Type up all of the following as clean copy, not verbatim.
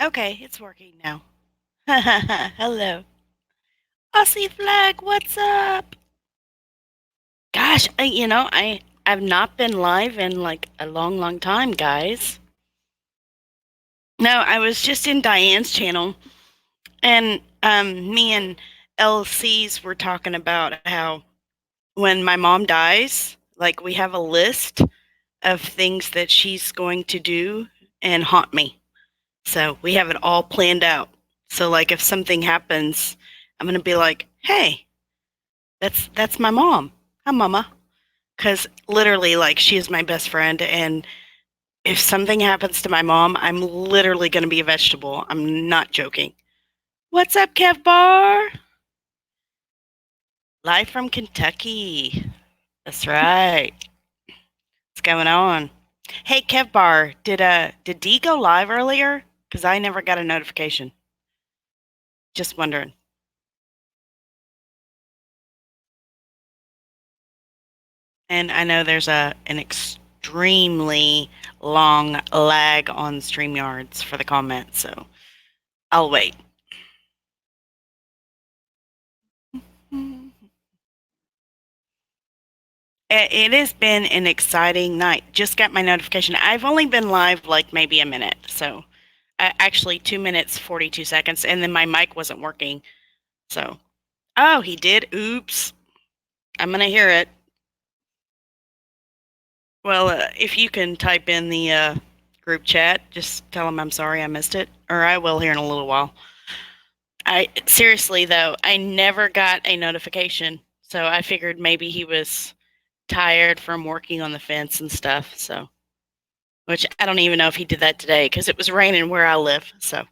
Okay, it's working now. Hello. Aussie flag, what's up? Gosh, I've not been live in like a long, long time, guys. No, I was just in Diane's channel, and me and LC's were talking about how when my mom dies, like we have a list of things that she's going to do and haunt me. So we have it all planned out. So like if something happens, I'm gonna be like, hey, that's my mom. Hi, mama. Because literally, like, she is my best friend, and if something happens to my mom, I'm literally going to be a vegetable. I'm not joking. What's up, Kev Bar? Live from Kentucky. That's right. What's going on? Hey, Kev Bar, did D go live earlier? Because I never got a notification. Just wondering. And I know there's an extremely long lag on StreamYards for the comments, so I'll wait. It has been an exciting night. Just got my notification. I've only been live like maybe a minute, so actually 2 minutes 42 seconds, and then my mic wasn't working. So, oh, he did. Oops. I'm gonna hear it. Well, if you can type in the group chat, just tell him I'm sorry I missed it, or I will here in a little while. I seriously though, I never got a notification, so I figured maybe he was tired from working on the fence and stuff. So, which I don't even know if he did that today because it was raining where I live. So,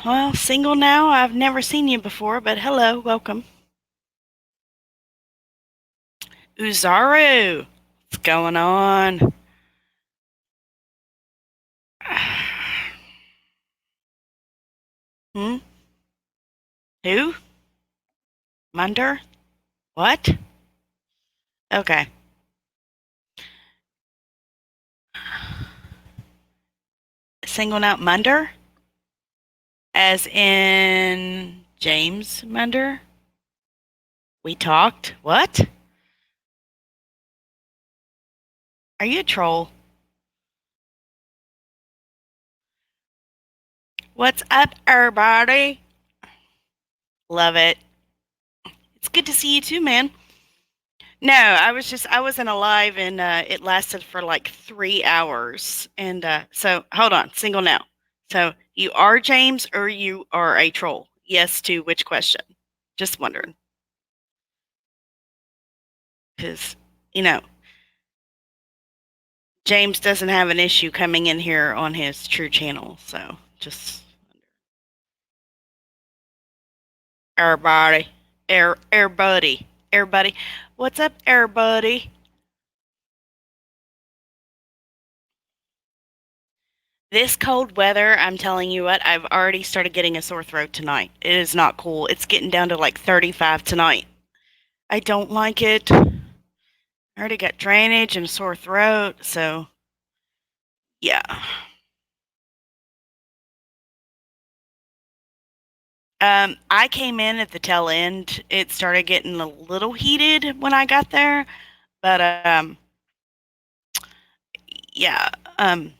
well, single now. I've never seen you before, but hello, welcome, Uzaru. What's going on? Hmm? Who? Munder? What? Okay. Single out Munder? As in James Munder? We talked? What? Are you a troll? What's up, everybody? Love it. It's good to see you too, man. No, I wasn't alive and it lasted for like 3 hours. And so hold on, single now. So you are James or you are a troll? Yes to which question? Just wondering. Because, you know, James doesn't have an issue coming in here on his true channel. So just everybody. Air buddy. Air buddy. What's up, air buddy? This cold weather, I'm telling you what, I've already started getting a sore throat tonight. It is not cool. It's getting down to like 35 tonight. I don't like it. I already got drainage and a sore throat, so yeah. I came in at the tail end. It started getting a little heated when I got there, but yeah. I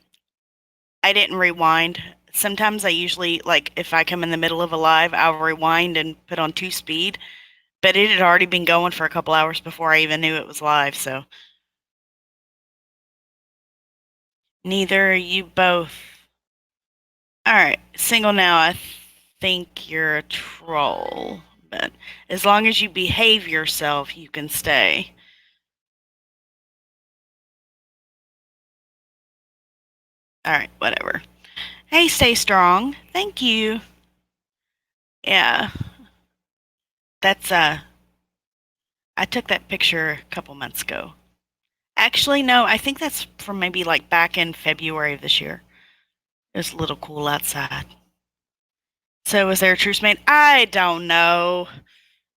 didn't rewind. Sometimes I usually like if I come in the middle of a live, I'll rewind and put on 2 speed. But it had already been going for a couple hours before I even knew it was live, so neither you both. All right, single now. I think you're a troll, but as long as you behave yourself, you can stay. All right, whatever. Hey, stay strong. Thank you. Yeah, that's I took that picture a couple months ago. Actually, no, I think that's from maybe like back in February of this year. It was a little cool outside. So was there a truce made? I don't know.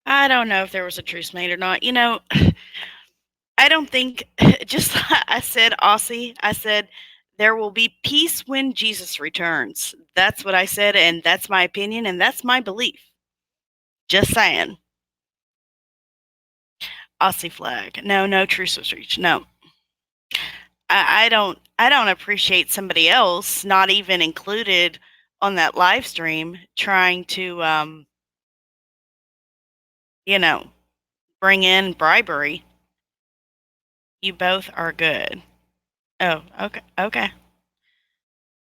I don't know if there was a truce made or not. I don't think just I said, Aussie, I said there will be peace when Jesus returns. That's what I said, and that's my opinion, and that's my belief. Just saying. Aussie flag. No, no truce was reached. No. I don't appreciate somebody else, not even included on that live stream, trying to you know, bring in bribery. You both are good. Oh, okay, okay.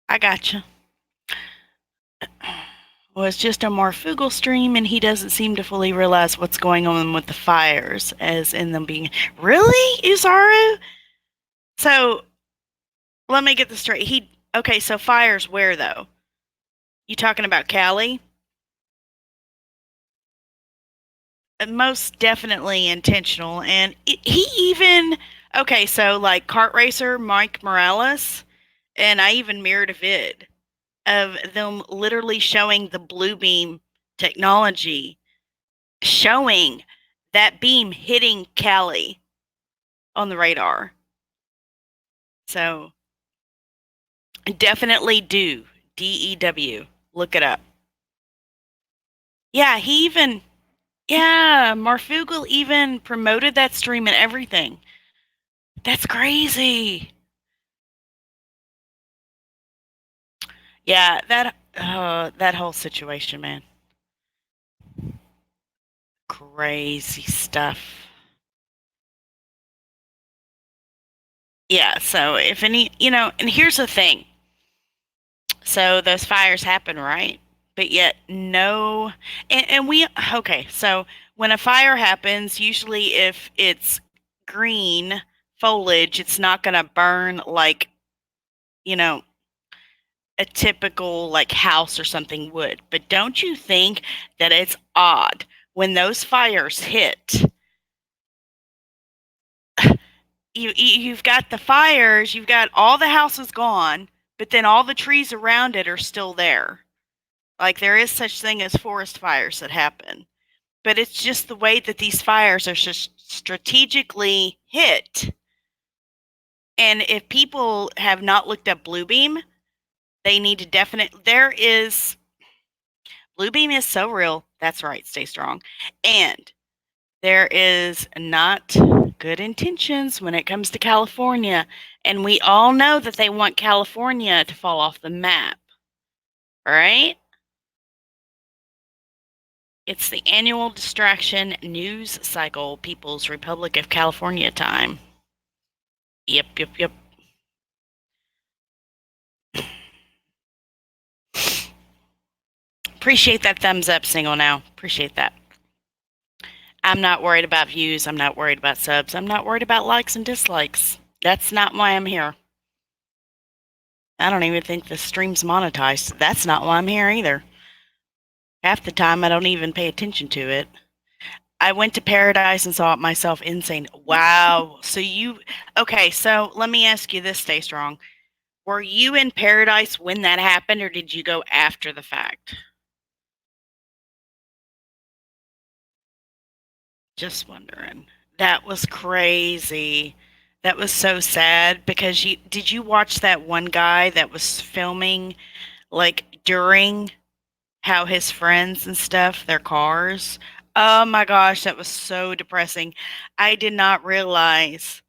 I gotcha. Well, it's just a more Fugal stream, and he doesn't seem to fully realize what's going on with the fires, as in them being really Uzaru. So let me get this straight. He okay. So fires where though? You talking about Cali? Most definitely intentional, and he even okay. So like kart racer Mike Morales, and I even mirrored a vid of them literally showing the blue beam technology, showing that beam hitting Cali on the radar. So definitely do DEW. Look it up. Yeah, he even yeah, Marfugal even promoted that stream and everything. That's crazy. Yeah, that whole situation, man. Crazy stuff. Yeah, so if any, and here's the thing. So those fires happen, right? But yet no, and we okay. So when a fire happens, usually if it's green foliage, it's not going to burn like you know a typical like house or something would. But don't you think that it's odd when those fires hit? You've got the fires, you've got all the houses gone, but then all the trees around it are still there. Like there is such thing as forest fires that happen. But it's just the way that these fires are just strategically hit. And if people have not looked up Bluebeam, they need to definitely. There is Bluebeam is so real. That's right. Stay strong. And there is not good intentions when it comes to California. And we all know that they want California to fall off the map. Right? It's the annual distraction news cycle, People's Republic of California time. Yep, yep, yep. Appreciate that thumbs up single now. Appreciate that. I'm not worried about views. I'm not worried about subs. I'm not worried about likes and dislikes. That's not why I'm here. I don't even think the stream's monetized. That's not why I'm here either. Half the time, I don't even pay attention to it. I went to Paradise and saw it myself. Insane. Wow. Okay, so let me ask you this, Stay Strong. Were you in Paradise when that happened, or did you go after the fact? Just wondering. That was crazy. That was so sad because did you watch that one guy that was filming like during how his friends and stuff, their cars? Oh my gosh, that was so depressing. I did not realize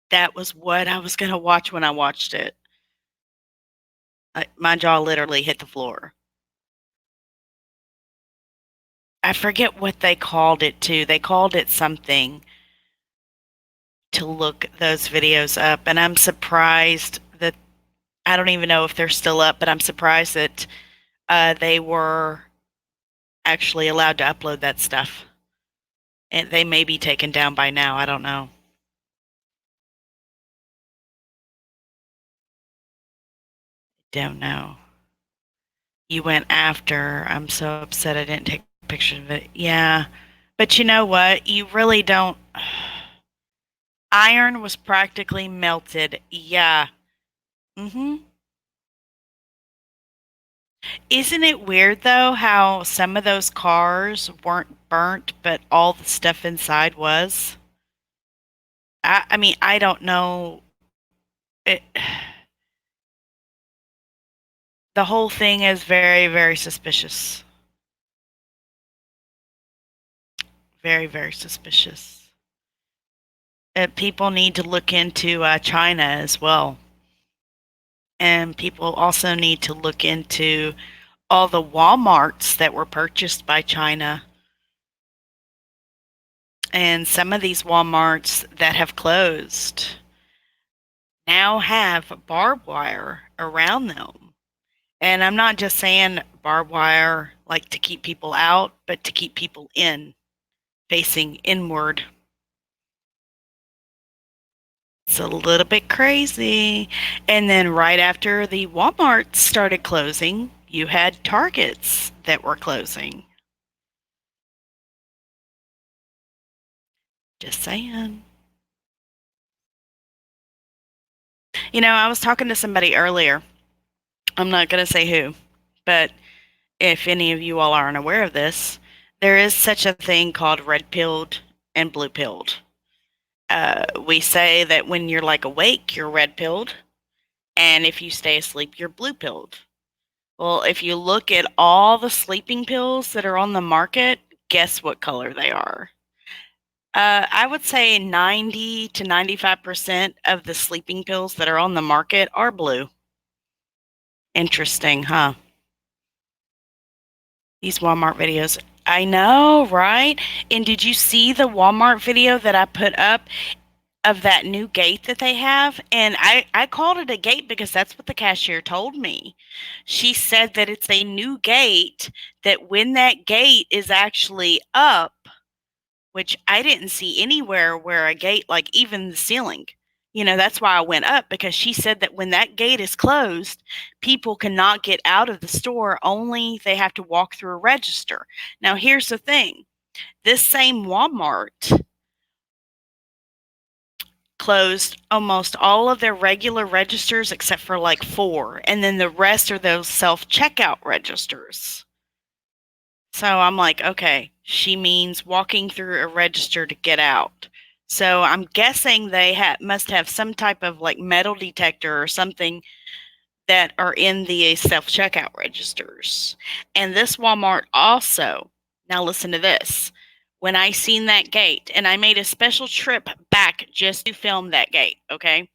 that was what I was going to watch when I watched it. My jaw literally hit the floor. I forget what they called it too. They called it something to look those videos up, and I'm surprised that I don't even know if they're still up, but I'm surprised that they were actually allowed to upload that stuff. And they may be taken down by now. I don't know. Don't know. You went after. I'm so upset I didn't take pictures of it. Yeah. But you know what? You really don't. Iron was practically melted. Yeah. Mm-hmm. Isn't it weird though how some of those cars weren't burnt, but all the stuff inside was? I mean, I don't know. It, the whole thing is very, very suspicious. Very, very suspicious. People need to look into China as well. And people also need to look into all the Walmarts that were purchased by China. And some of these Walmarts that have closed now have barbed wire around them. And I'm not just saying barbed wire like to keep people out, but to keep people in, facing inward. It's a little bit crazy. And then right after the Walmart started closing, you had Targets that were closing. Just saying. You know, I was talking to somebody earlier. I'm not going to say who, but if any of you all aren't aware of this, there is such a thing called red pilled and blue pilled. We say that when you're like awake, you're red pilled, and if you stay asleep, you're blue pilled. Well, if you look at all the sleeping pills that are on the market, guess what color they are? I would say 90 to 95% of the sleeping pills that are on the market are blue. Interesting, huh? These Walmart videos. I know, right? And did you see the Walmart video that I put up of that new gate that they have? And I called it a gate because that's what the cashier told me. She said that it's a new gate, that when that gate is actually up, which I didn't see anywhere where a gate, like even the ceiling. You know, that's why I went up, because she said that when that gate is closed, people cannot get out of the store, only they have to walk through a register. Now, here's the thing, this same Walmart closed almost all of their regular registers except for like four, and then the rest are those self checkout registers. So I'm like, okay, she means walking through a register to get out. So I'm guessing they must have some type of like metal detector or something that are in the self checkout registers. And this Walmart also, now listen to this. When I seen that gate, and I made a special trip back just to film that gate, okay?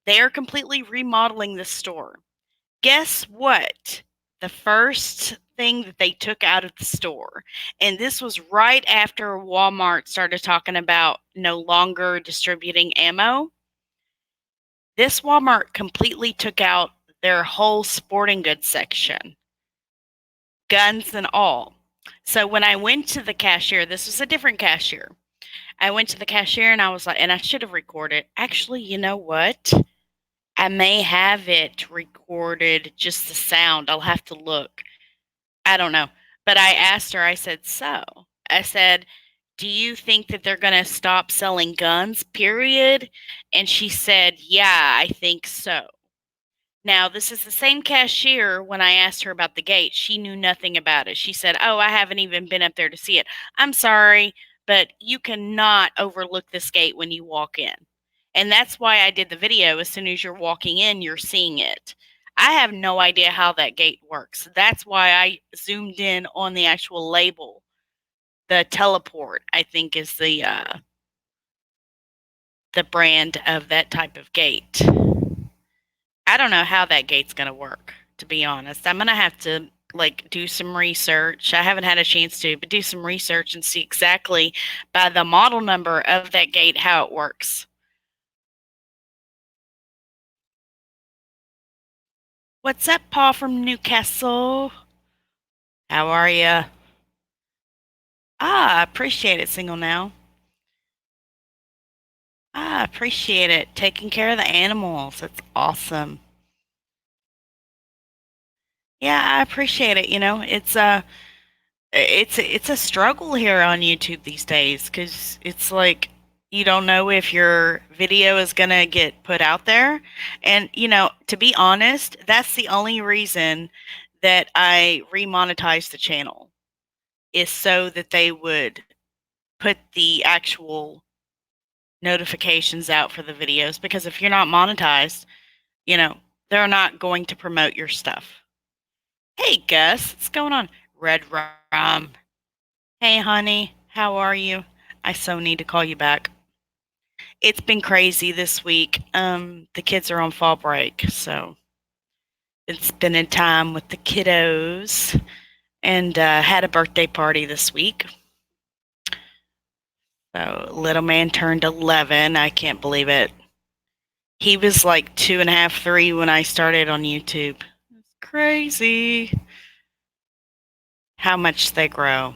They are completely remodeling the store. Guess what? The first thing that they took out of the store, and this was right after Walmart started talking about no longer distributing ammo. This Walmart completely took out their whole sporting goods section, guns and all. So when I went to the cashier, this was a different cashier. I went to the cashier and I was like, and I should have recorded. Actually, you know what? I may have it recorded, just the sound. I'll have to look. I don't know. But I asked her, I said, so, I said, do you think that they're going to stop selling guns, period? And she said, yeah, I think so. Now, this is the same cashier. When I asked her about the gate, she knew nothing about it. She said, oh, I haven't even been up there to see it. I'm sorry, but you cannot overlook this gate when you walk in. And that's why I did the video. As soon as you're walking in, you're seeing it. I have no idea how that gate works. That's why I zoomed in on the actual label. The Teleport, I think, is the brand of that type of gate. I don't know how that gate's going to work, to be honest. I'm going to have to like do some research. I haven't had a chance to, but do some research and see exactly by the model number of that gate how it works. What's up, Paul from Newcastle? How are you? I appreciate it, single now. I appreciate it. Taking care of the animals. That's awesome. Yeah, I appreciate it. You know, it's a struggle here on YouTube these days, because it's like you don't know if your video is going to get put out there. And, you know, to be honest, that's the only reason that I remonetized the channel, is so that they would put the actual notifications out for the videos because if you're not monetized, you know, they're not going to promote your stuff. Hey, Gus, what's going on? Red Rum. Hey, honey, how are you? I so need to call you back. It's been crazy this week. The kids are on fall break, so been spending time with the kiddos and had a birthday party this week. So little man turned 11. I can't believe it. He was like 2.5, 3 when I started on YouTube. It's crazy how much they grow.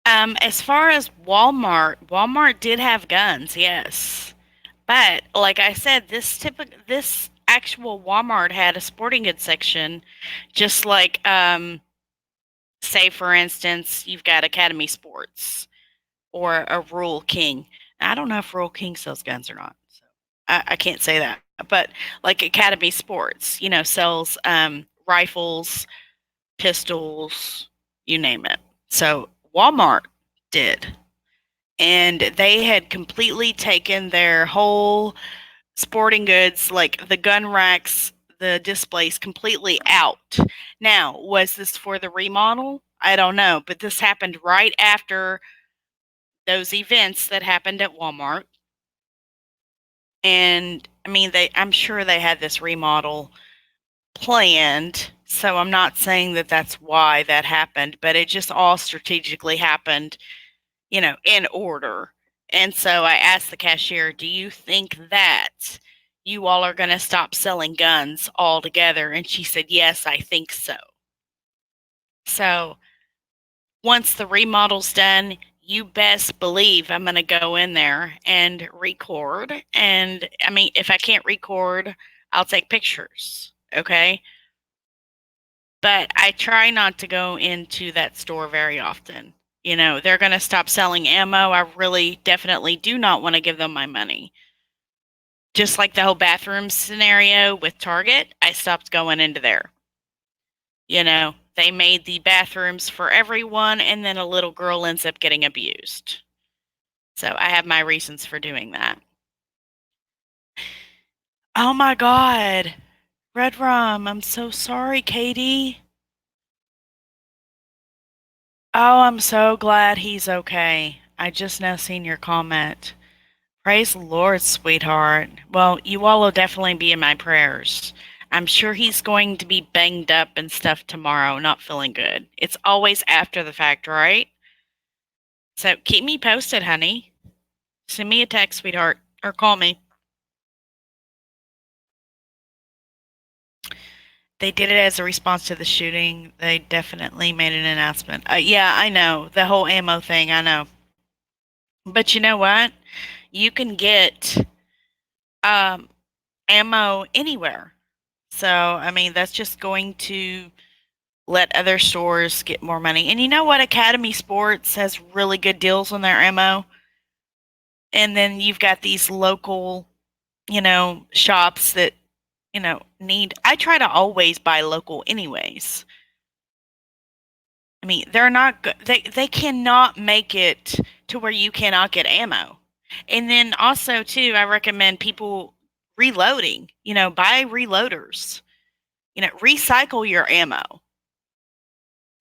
As far as Walmart did have guns, yes. But like I said, this actual Walmart had a sporting goods section, just like say for instance, you've got Academy Sports or a Rural King. I don't know if Rural King sells guns or not, so I can't say that. But like Academy Sports, sells rifles, pistols, you name it. So Walmart did. And they had completely taken their whole sporting goods, like the gun racks, the displays, completely out. Now, was this for the remodel? I don't know, but this happened right after those events that happened at Walmart. And I mean, I'm sure they had this remodel planned. So I'm not saying that that's why that happened, but it just all strategically happened, in order. And so I asked the cashier, do you think that you all are going to stop selling guns altogether? And she said, yes, I think so. So once the remodel's done, you best believe I'm going to go in there and record. And I mean, if I can't record, I'll take pictures. Okay. But I try not to go into that store very often. They're going to stop selling ammo. I really definitely do not want to give them my money. Just like the whole bathroom scenario with Target, I stopped going into there. They made the bathrooms for everyone, and then a little girl ends up getting abused. So I have my reasons for doing that. Oh my God. Red Rum, I'm so sorry, Katie. Oh, I'm so glad he's okay. I just now seen your comment. Praise the Lord, sweetheart. Well, you all will definitely be in my prayers. I'm sure he's going to be banged up and stuff tomorrow, not feeling good. It's always after the fact, right? So keep me posted, honey. Send me a text, sweetheart, or call me. They did it as a response to the shooting. They definitely made an announcement. Yeah, I know. The whole ammo thing, I know. But you know what? You can get um, ammo anywhere. So, I mean, that's just going to let other stores get more money. And you know what? Academy Sports has really good deals on their ammo. And then you've got these local, shops that, need. I try to always buy local, anyways. I mean, they're not good. They cannot make it to where you cannot get ammo. And then also too, I recommend people reloading. Buy reloaders. Recycle your ammo.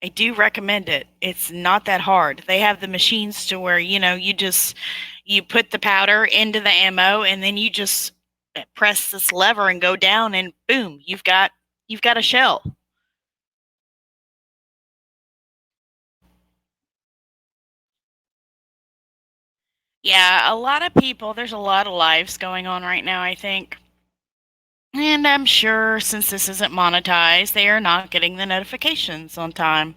I do recommend it. It's not that hard. They have the machines to where, you put the powder into the ammo and then you just press this lever and go down and boom, you've got a shell. Yeah, a lot of people, there's a lot of lives going on right now, I think. And I'm sure since this isn't monetized, they are not getting the notifications on time.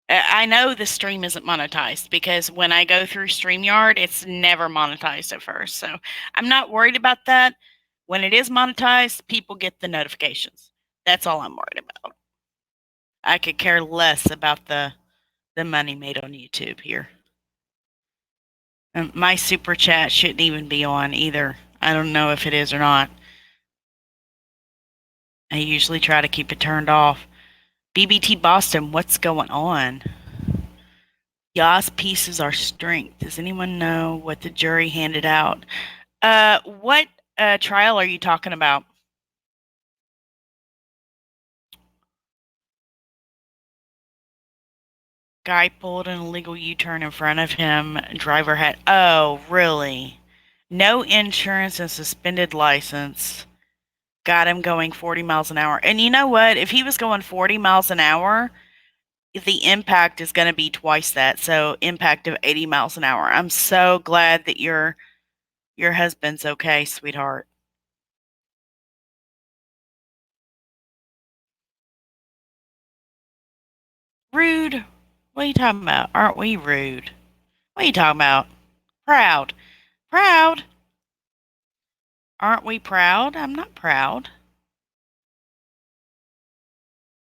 I know the stream isn't monetized because when I go through StreamYard, it's never monetized at first. So I'm not worried about that. When it is monetized, people get the notifications. That's all I'm worried about. I could care less about the money made on YouTube here. My super chat shouldn't even be on either. I don't know if it is or not. I usually try to keep it turned off. BBT Boston, what's going on? Yas peace is our strength. Does anyone know what the jury handed out? What trial are you talking about? Guy pulled an illegal U-turn in front of him. Driver had, oh, really? No insurance and suspended license. Got him going 40 miles an hour. And you know what? If he was going 40 miles an hour, the impact is going to be twice that. So impact of 80 miles an hour. I'm so glad that your husband's okay, sweetheart. Rude. What are you talking about? Aren't we rude? What are you talking about? Proud. Proud. Aren't we proud? I'm not proud.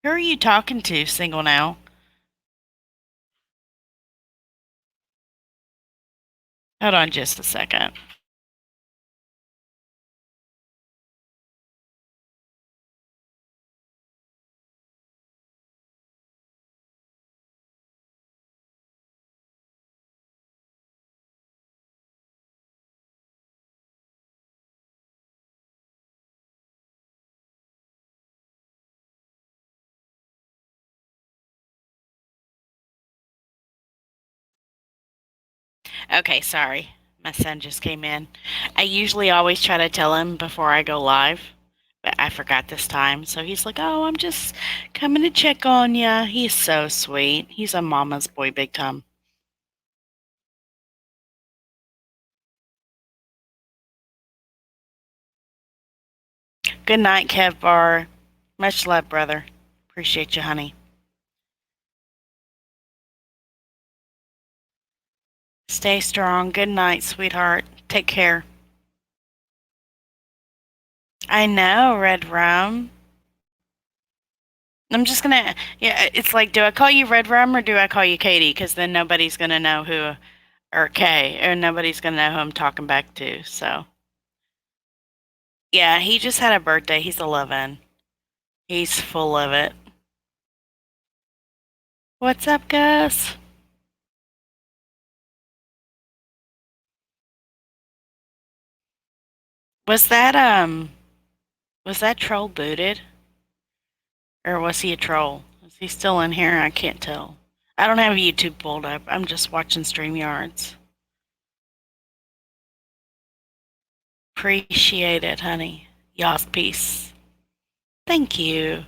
Who are you talking to, single now? Hold on just a second. Okay, sorry. My son just came in. I usually always try to tell him before I go live, but I forgot this time. So he's like, "Oh, I'm just coming to check on ya." He's so sweet. He's a mama's boy big time. Good night, Kev Bar. Much love, brother. Appreciate you, honey. Stay strong. Good night, sweetheart. Take care. I know, Red Rum. I'm just gonna, yeah, it's like, do I call you Red Rum or do I call you Katie? Because then nobody's gonna know who, or Kay, or nobody's gonna know who I'm talking back to. So, yeah, he just had a birthday. He's 11. He's full of it. What's up, Gus? Was that, was that troll booted? Or was he a troll? Is he still in here? I can't tell. I don't have YouTube pulled up. I'm just watching StreamYards. Appreciate it, honey. Y'all's peace. Thank you.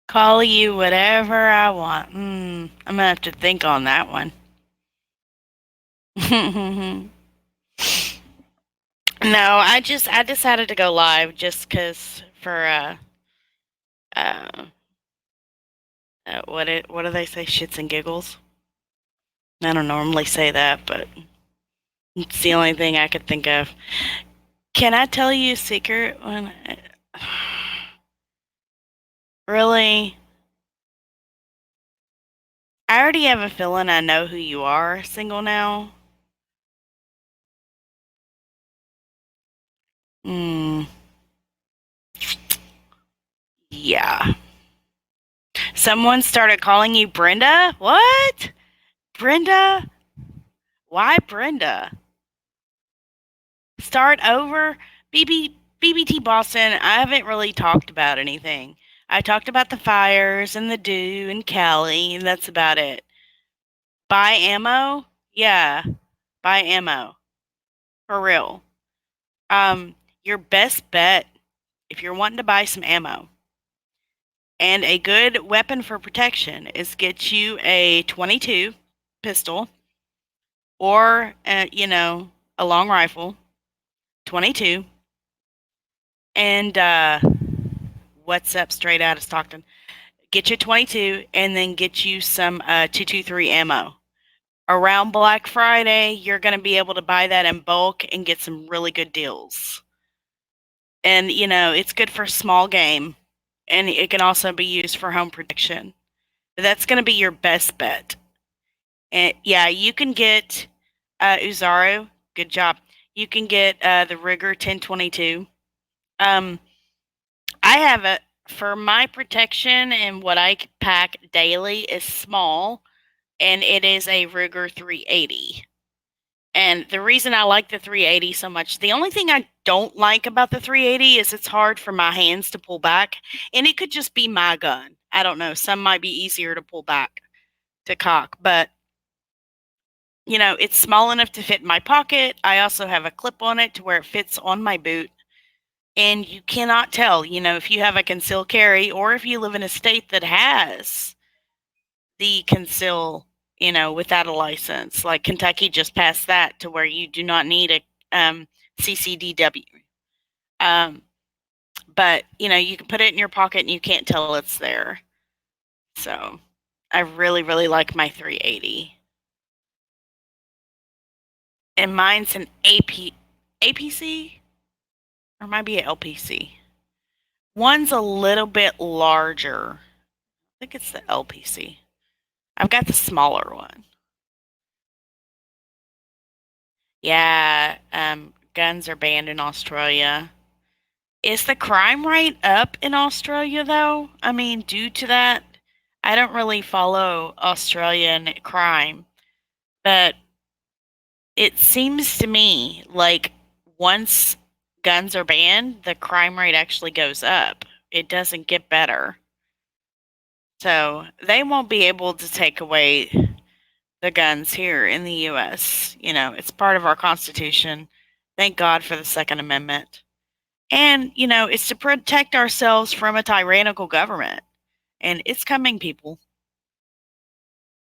Call you whatever I want. I'm gonna have to think on that one. No, I decided to go live just 'cause for uh what do they say, shits and giggles? I don't normally say that, but it's the only thing I could think of. Can I tell you a secret? Really, I already have a feeling I know who you are, single now. Hmm. Yeah. Someone started calling you Brenda? What? Brenda? Why Brenda? Start over? BBT Boston, I haven't really talked about anything. I talked about the fires and the dew and Cali, and that's about it. Buy ammo? Yeah, buy ammo. For real. Um, your best bet, if you're wanting to buy some ammo and a good weapon for protection, is get you a 22 pistol or, a long rifle, 22, and what's up straight out of Stockton. Get you 22 and then get you some 223 ammo. Around Black Friday, you're going to be able to buy that in bulk and get some really good deals. And, it's good for small game and it can also be used for home protection. That's going to be your best bet. And yeah, you can get Uzaru. Good job. You can get the Rigger 1022. Um, I have a for my protection and what I pack daily is small, and it is a Ruger 380. And the reason I like the 380 so much, the only thing I don't like about the 380 is it's hard for my hands to pull back, and it could just be my gun. I don't know. Some might be easier to pull back to cock, but it's small enough to fit in my pocket. I also have a clip on it to where it fits on my boot. And you cannot tell, if you have a concealed carry or if you live in a state that has the conceal, without a license. Like Kentucky just passed that to where you do not need a CCDW. Um, but, you can put it in your pocket and you can't tell it's there. So I really, really like my 380. And mine's an APC or might be an LPC. One's a little bit larger. I think it's the LPC. I've got the smaller one. Yeah, guns are banned in Australia. Is the crime rate up in Australia though? I mean, due to that, I don't really follow Australian crime, but it seems to me like once guns are banned, the crime rate actually goes up. It doesn't get better. So they won't be able to take away the guns here in the U.S. It's part of our Constitution. Thank God for the Second Amendment. And, it's to protect ourselves from a tyrannical government. And it's coming, people.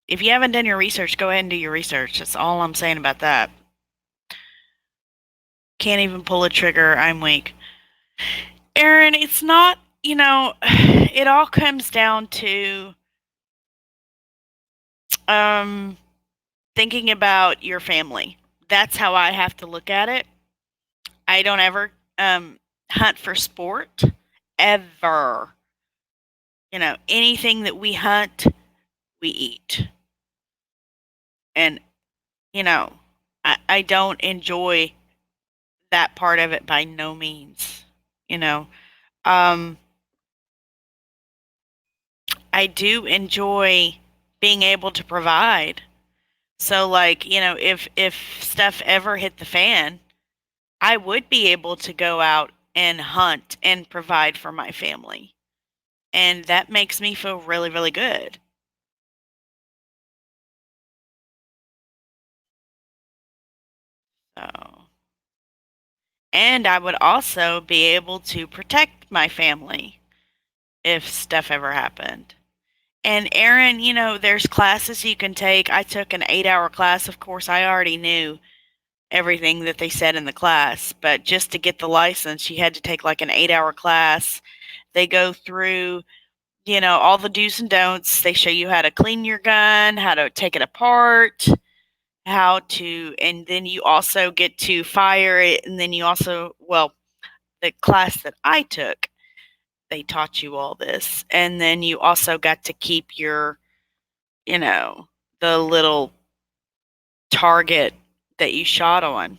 If you haven't done your research, go ahead and do your research. That's all I'm saying about that. Can't even pull a trigger. I'm weak. Aaron, it's not, it all comes down to thinking about your family. That's how I have to look at it. I don't ever hunt for sport, ever. Anything that we hunt, we eat. And, I don't enjoy that part of it by no means. You know, um, I do enjoy being able to provide. So, like, if stuff ever hit the fan, I would be able to go out and hunt and provide for my family. And that makes me feel really, really good. So, and I would also be able to protect my family if stuff ever happened. And Aaron, there's classes you can take. I took an 8-hour class. Of course, I already knew everything that they said in the class, but just to get the license, you had to take like an 8-hour class. They go through, all the do's and don'ts. They show you how to clean your gun, how to take it apart, and then you also get to fire it. And then you also, well, the class that I took, they taught you all this. And then you also got to keep your, you know, the little target that you shot on.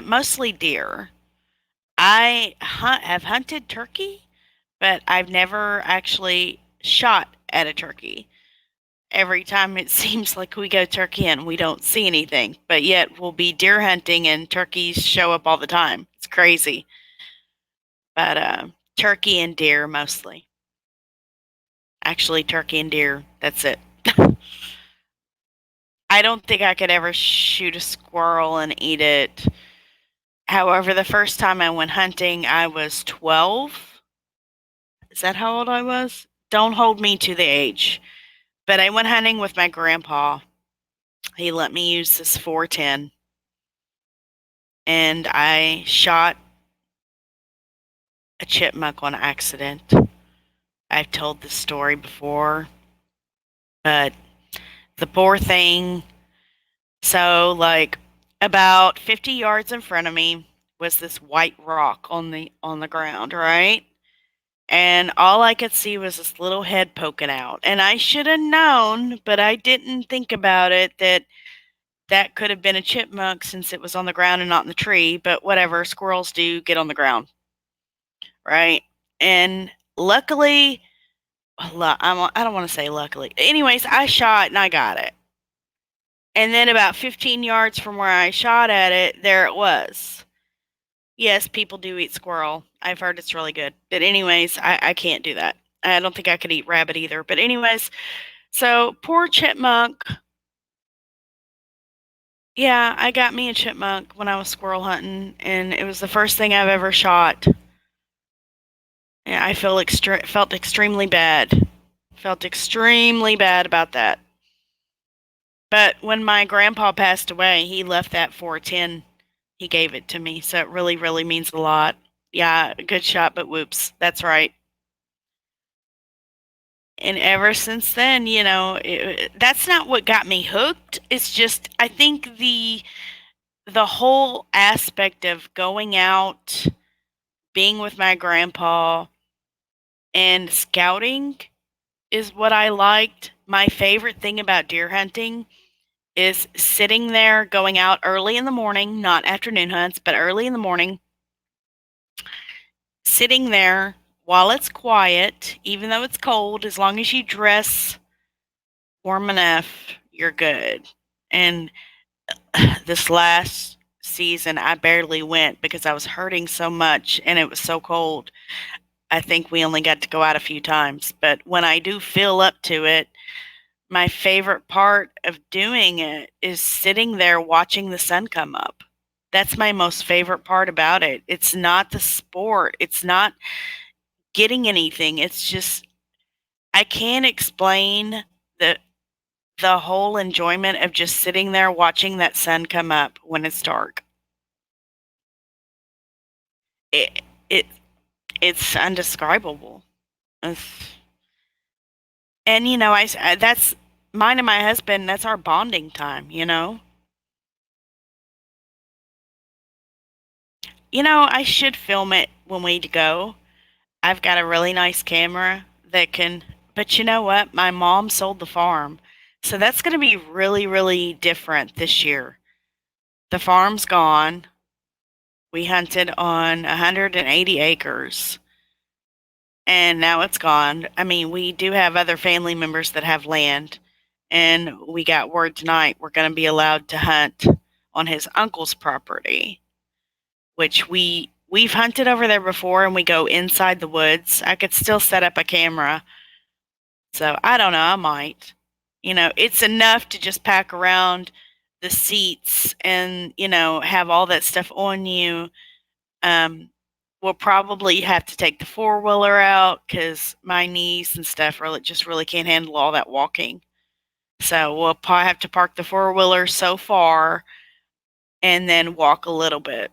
Mostly deer. I have hunted turkey, but I've never actually shot at a turkey. Every time it seems like we go turkey and we don't see anything, but yet we'll be deer hunting and turkeys show up all the time. It's crazy. But turkey and deer mostly. Actually, turkey and deer. That's it. I don't think I could ever shoot a squirrel and eat it. However, the first time I went hunting, I was 12. Is that how old I was? Don't hold me to the age. But I went hunting with my grandpa. He let me use this 410. And I shot a chipmunk on accident. I've told this story before, but the poor thing. So, like, about 50 yards in front of me was this white rock on the ground, right? And all I could see was this little head poking out. And I should have known, but I didn't think about it, that That could have been a chipmunk since it was on the ground and not in the tree, but whatever, squirrels do get on the ground, right? And luckily, I don't want to say luckily. Anyways, I shot and I got it. And then about 15 yards from where I shot at it, there it was. Yes, people do eat squirrel. I've heard it's really good. But anyways, I can't do that. I don't think I could eat rabbit either. But anyways, so poor chipmunk. Yeah, I got me a chipmunk when I was squirrel hunting, and it was the first thing I've ever shot. And I felt extremely bad. Felt extremely bad about that. But when my grandpa passed away, he left that for a 10. He gave it to me, so it really, really means a lot. Yeah, good shot, but whoops. That's right. And ever since then, that's not what got me hooked. It's just I think the whole aspect of going out, being with my grandpa, and scouting is what I liked. My favorite thing about deer hunting is sitting there, going out early in the morning, not afternoon hunts, but early in the morning, sitting there while it's quiet, even though it's cold, as long as you dress warm enough, you're good. And this last season, I barely went because I was hurting so much and it was so cold. I think we only got to go out a few times. But when I do feel up to it, my favorite part of doing it is sitting there watching the sun come up. That's my most favorite part about it. It's not the sport, it's not getting anything. It's just, I can't explain the the whole enjoyment of just sitting there watching that sun come up when it's dark. It it it's undescribable. It's, and that's mine and my husband. That's our bonding time. I should film it when we go. I've got a really nice camera that can. But you know what? My mom sold the farm, so that's going to be really, really different this year. The farm's gone. We hunted on 180 acres and now it's gone. I mean, we do have other family members that have land, and we got word tonight we're going to be allowed to hunt on his uncle's property, which we've hunted over there before, and we go inside the woods. I could still set up a camera, so I don't know. I might. It's enough to just pack around the seats and have all that stuff on you. We'll probably have to take the four-wheeler out because my knees and stuff really can't handle all that walking. So we'll probably have to park the four-wheeler so far and then walk a little bit,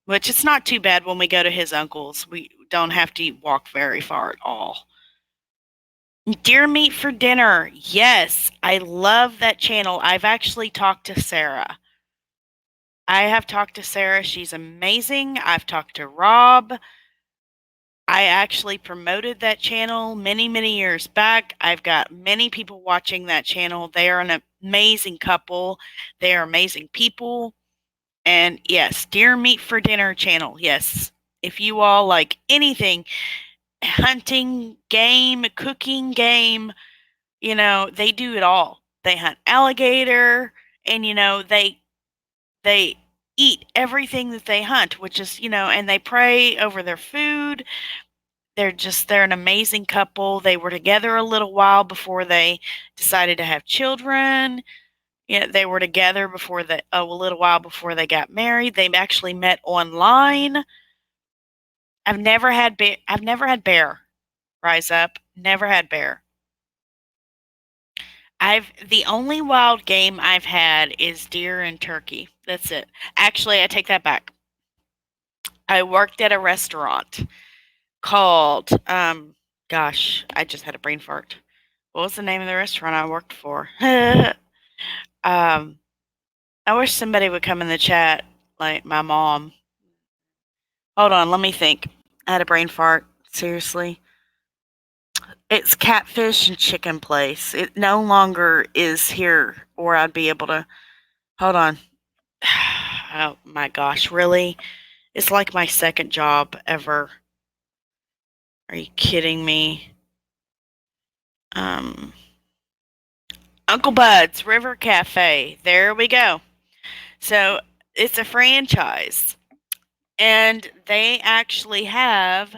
which it's not too bad when we go to his uncle's. We don't have to walk very far at all. Deer meat for dinner. Yes, I love that channel. I've actually talked to Sarah. I have talked to Sarah. She's amazing. I've talked to Rob. I actually promoted that channel many, many years back. I've got many people watching that channel. They are an amazing couple. They are amazing people. And yes, Deer Meat for Dinner channel. Yes. If you all like anything, hunting, game, cooking, game, they do it all. They hunt alligator and they eat everything that they hunt, which is, and they pray over their food. They're an amazing couple. They were together a little while before they decided to have children. They were together a little while before they got married. They actually met online. I've never had bear rise up. Never had bear. The only wild game I've had is deer and turkey. That's it. Actually, I take that back. I worked at a restaurant called gosh, I just had a brain fart. What was the name of the restaurant I worked for? I wish somebody would come in the chat, like my mom. Hold on, let me think. I had a brain fart. Seriously. It's Catfish and Chicken Place. It no longer is here, or I'd be able to. Hold on. Oh my gosh, really? It's like my second job ever. Are you kidding me? Um, Uncle Bud's River Cafe. There we go. So it's a franchise, and they actually have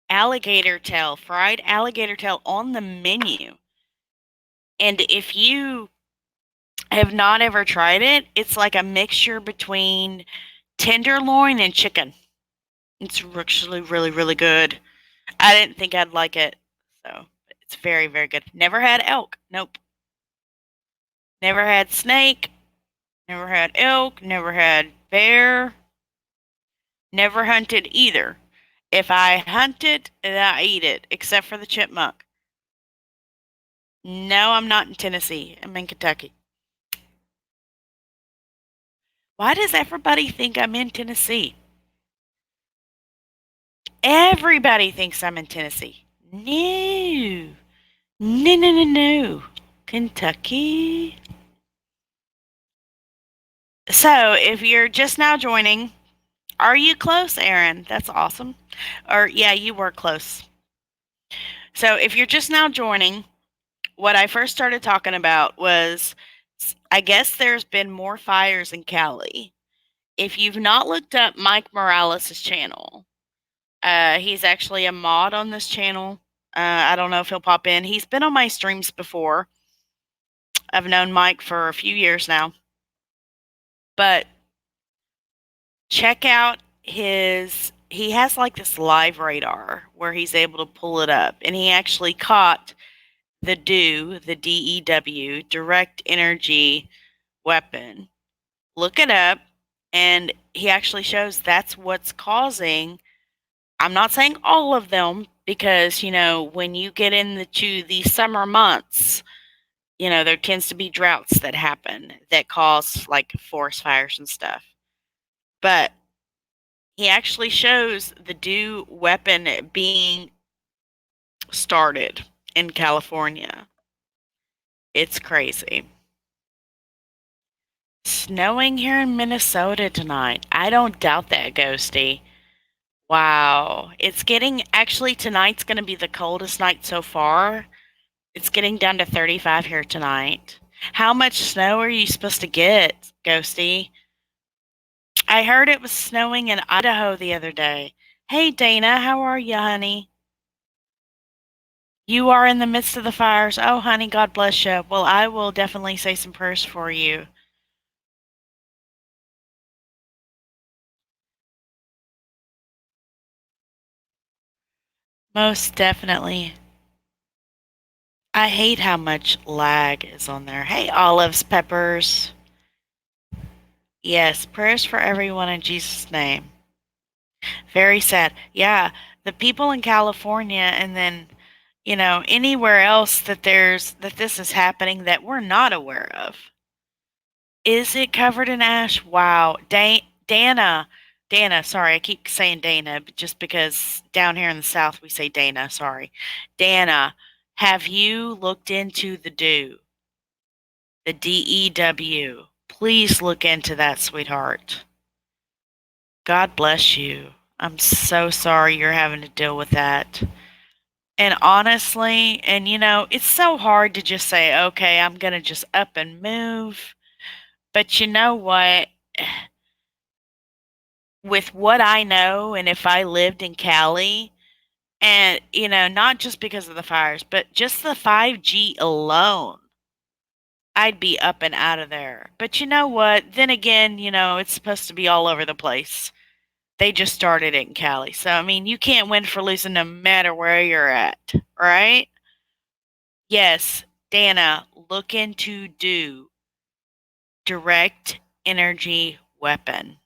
alligator tail, fried alligator tail on the menu. And if you have not ever tried it, it's like a mixture between tenderloin and chicken. It's actually really, really good. I didn't think I'd like it, so it's very, very good. Never had elk. Nope. Never had snake. Never had elk. Never had bear. Never hunted either. If I hunt it, then I eat it, except for the chipmunk. No, I'm not in Tennessee. I'm in Kentucky. Why does everybody think I'm in Tennessee? Everybody thinks I'm in Tennessee. No. No, no, no, no. Kentucky. So, if you're just now joining, are you close, Aaron? That's awesome. Or, yeah, you were close. So, if you're just now joining, what I first started talking about was I guess there's been more fires in Cali. If you've not looked up Mike Morales' channel, he's actually a mod on this channel. I don't know if he'll pop in. He's been on my streams before. I've known Mike for a few years now. But check out he has like this live radar where he's able to pull it up, and he actually caught the DEW, direct energy weapon. Look it up, and he actually shows that's what's causing. I'm not saying all of them, because when you get into the summer months, there tends to be droughts that happen that cause like forest fires and stuff. But he actually shows the DEW weapon being started in California. It's crazy. Snowing here in Minnesota tonight. I don't doubt that, Ghosty. Wow. Actually, tonight's going to be the coldest night so far. It's getting down to 35 here tonight. How much snow are you supposed to get, Ghosty? I heard it was snowing in Idaho the other day. Hey, Dana, how are you, honey? You are in the midst of the fires. Oh, honey, God bless you. Well, I will definitely say some prayers for you. Most definitely. I hate how much lag is on there. Hey, olives, peppers. Yes, prayers for everyone in Jesus' name. Very sad. Yeah, the people in California, and then, anywhere else that this is happening that we're not aware of. Is it covered in ash? Wow. Dana, sorry, I keep saying Dana, but just because down here in the South we say Dana, sorry. Dana, have you looked into the DEW? Please look into that, sweetheart. God bless you. I'm so sorry you're having to deal with that. And honestly, and it's so hard to just say, okay, I'm going to just up and move. But you know what? With what I know, and if I lived in Cali, and, not just because of the fires, but just the 5G alone, I'd be up and out of there. But you know what? Then again, it's supposed to be all over the place. They just started it in Cali. So, I mean, you can't win for losing no matter where you're at, right? Yes, Dana, look into direct energy weapon.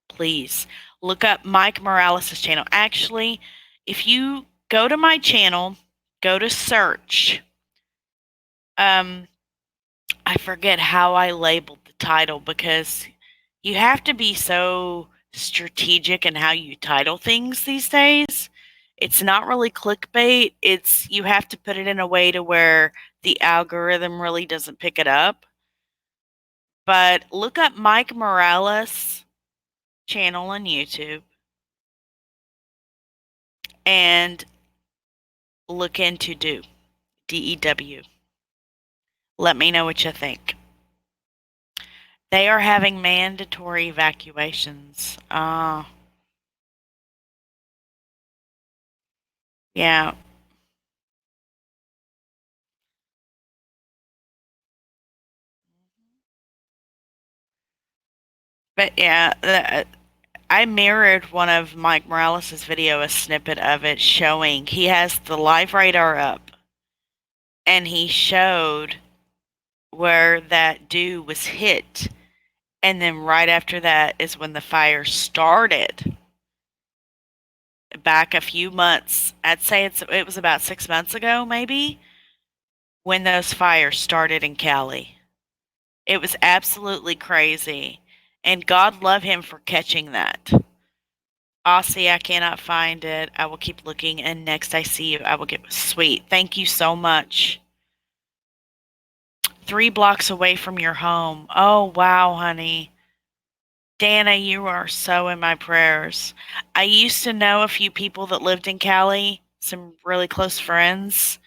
Please look up Mike Morales' channel. Actually, if you go to my channel, go to search. I forget how I labeled the title, because you have to be so strategic in how you title things these days. It's not really clickbait. You have to put it in a way to where the algorithm really doesn't pick it up. But look up Mike Morales' channel on YouTube and look into DEW. DEW. Let me know what you think. They are having mandatory evacuations. Yeah. But yeah, I mirrored one of Mike Morales' video, a snippet of it showing he has the live radar up and he showed where that DEW was hit. And then right after that is when the fire started. Back a few months, I'd say it was about 6 months ago, maybe, when those fires started in Cali. It was absolutely crazy. And God love him for catching that. Aussie, I cannot find it. I will keep looking, and next I see you, I will get sweet. Thank you so much. 3 blocks away from your home. Oh, wow, honey. Dana, you are so in my prayers. I used to know a few people that lived in Cali, some really close friends.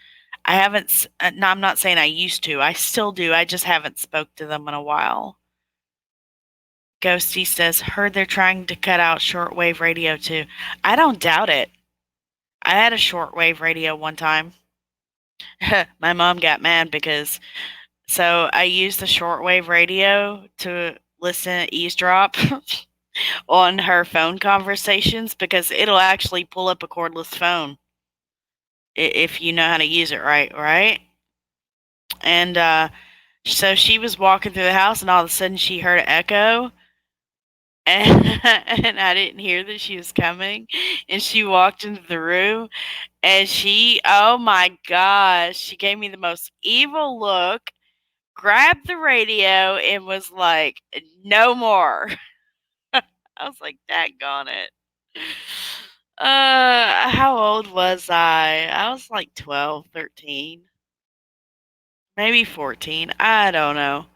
I haven't, no, I'm not saying I used to. I still do. I just haven't spoke to them in a while. Ghosty says, heard they're trying to cut out shortwave radio too. I don't doubt it. I had a shortwave radio one time. My mom got mad because, so I used the shortwave radio to listen, eavesdrop on her phone conversations because it'll actually pull up a cordless phone if you know how to use it right? And so she was walking through the house, and all of a sudden she heard an echo, and I didn't hear that she was coming. And she walked into the room, and oh my gosh, she gave me the most evil look, grabbed the radio, and was like, no more. I was like, daggone it. How old was I? I was like 12, 13, maybe 14. I don't know.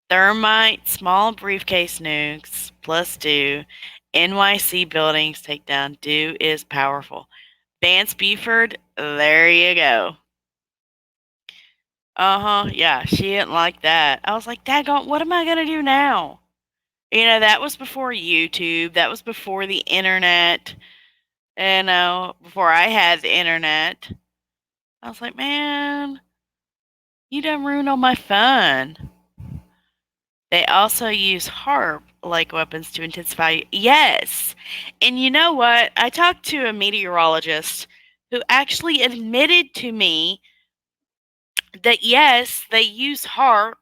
Thermite, small briefcase nukes, plus DEW. NYC buildings take down. DEW is powerful. Vance Buford, there you go. Yeah, she didn't like that. I was like, daggone, what am I going to do now? You know, that was before YouTube. That was before the internet. You know, before I had the internet. I was like, man, you done ruined all my fun. They also use HARP-like weapons to intensify. Yes. And you know what? I talked to a meteorologist who actually admitted to me that, yes, they use HARP.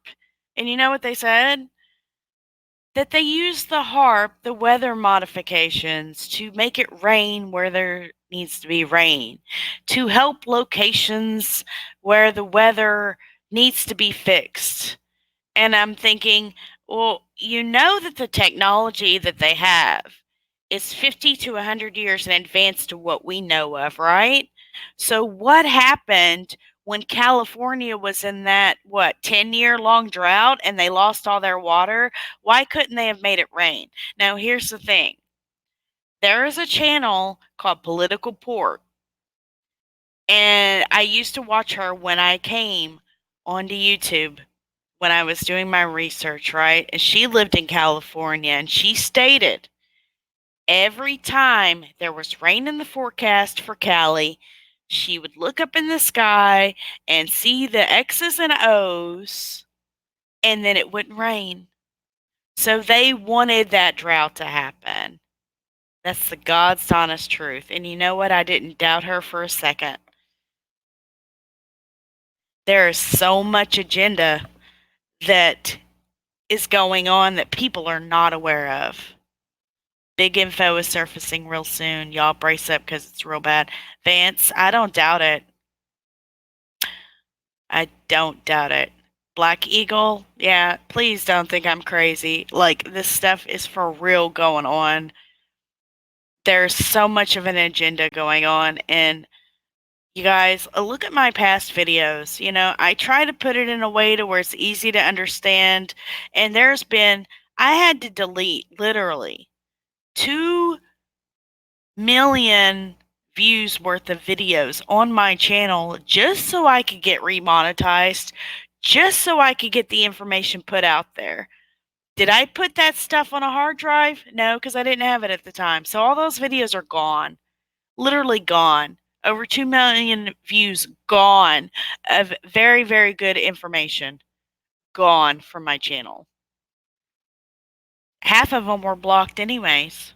And you know what they said? That they use the HARP, the weather modifications, to make it rain where there needs to be rain, to help locations where the weather needs to be fixed. And I'm thinking, well, you know that the technology that they have is 50 to 100 years in advance to what we know of, right? So what happened when California was in that, 10-year long drought and they lost all their water? Why couldn't they have made it rain? Now, here's the thing. There is a channel called Political Port, and I used to watch her when I came onto YouTube when I was doing my research, right? And she lived in California, and she stated every time there was rain in the forecast for Cali, she would look up in the sky and see the X's and O's, and then it wouldn't rain. So they wanted that drought to happen. That's the God's honest truth. And you know what? I didn't doubt her for a second. There is so much agenda that is going on that people are not aware of. Big info is surfacing real soon. Y'all brace up because it's real bad. Vance, I don't doubt it. I don't doubt it. Black Eagle, yeah, please don't think I'm crazy. Like, this stuff is for real going on. There's so much of an agenda going on, and You guys, look at my past videos. You know, I try to put it in a way to where it's easy to understand. And I had to delete literally 2 million views worth of videos on my channel just so I could get remonetized, just so I could get the information put out there. Did I put that stuff on a hard drive? No, because I didn't have it at the time. So all those videos are gone, literally gone. Over 2 million views gone of very, very good information gone from my channel. Half of them were blocked, anyways.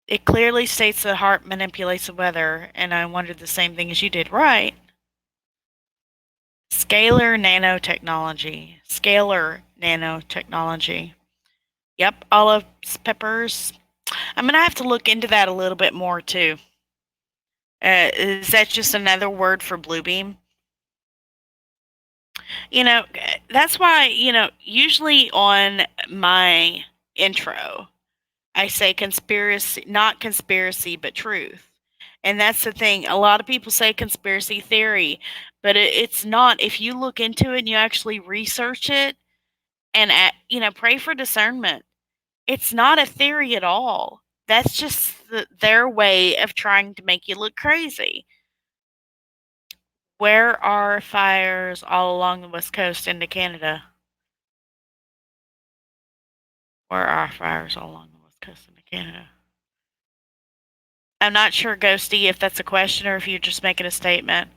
It clearly states that HAARP manipulates the weather, and I wondered the same thing as you did. Right. Scalar nanotechnology. Scalar nanotechnology. Yep, olive peppers. I'm going to have to look into that a little bit more, too. Is that just another word for Bluebeam? You know, that's why, usually on my intro, I say conspiracy, not conspiracy, but truth. And that's the thing. A lot of people say conspiracy theory, but it's not. If you look into it and you actually research it and, pray for discernment, it's not a theory at all. That's just their way of trying to make you look crazy. Where are fires all along the west coast into Canada? Where are fires all along the west coast into Canada? I'm not sure, Ghosty, if that's a question or if you're just making a statement.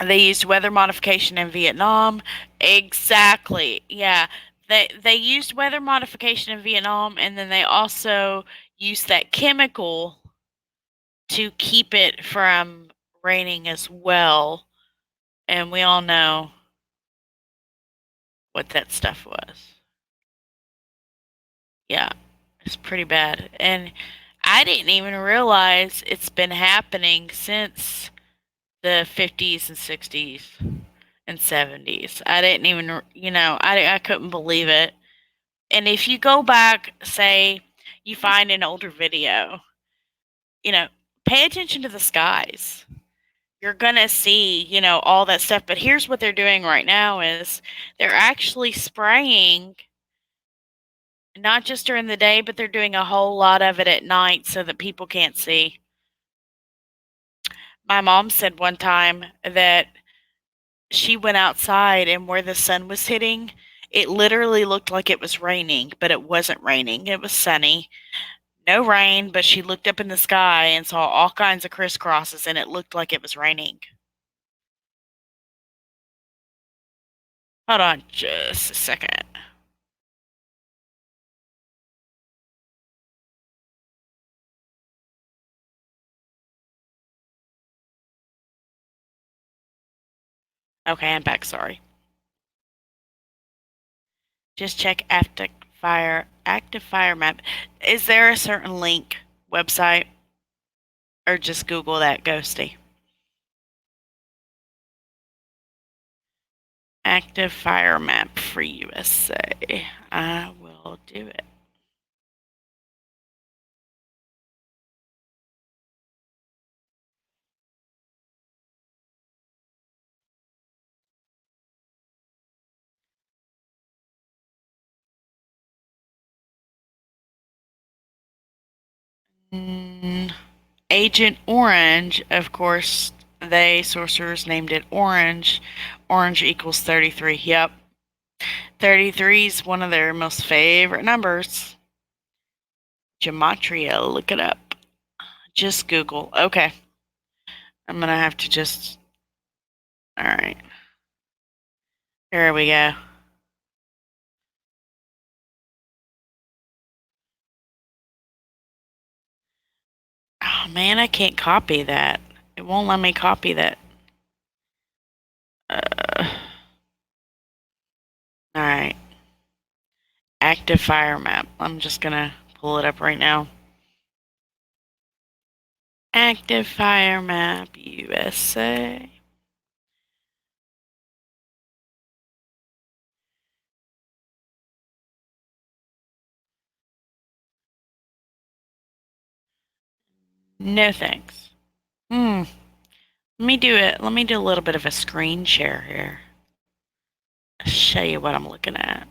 They used weather modification in Vietnam. Exactly. Yeah. They used weather modification in Vietnam, and then they also used that chemical to keep it from raining as well. And we all know what that stuff was. Yeah, it's pretty bad. And I didn't even realize it's been happening since the 50s and 60s and 70s. I didn't even, I couldn't believe it. And if you go back, say, you find an older video, you know, pay attention to the skies. You're going to see, all that stuff. But here's what they're doing right now is they're actually spraying not just during the day, but they're doing a whole lot of it at night so that people can't see. My mom said one time that she went outside and where the sun was hitting, it literally looked like it was raining, but it wasn't raining. It was sunny. No rain, but she looked up in the sky and saw all kinds of crisscrosses and it looked like it was raining. Hold on just a second. Okay, I'm back. Sorry. Just check active fire map. Is there a certain link website or just Google that, Ghosty? Active fire map for USA. I will do it. Agent Orange, of course, they sorcerers named it Orange. Orange equals 33. Yep. 33 is one of their most favorite numbers. Gematria, look it up. Just Google. Okay. I'm going to have to just. All right. There we go. Oh man, I can't copy that. It won't let me copy that. All right. Active fire map. I'm just going to pull it up right now. Active fire map USA. No thanks. Hmm. Let me do it. Let me do a little bit of a screen share here. Show you what I'm looking at.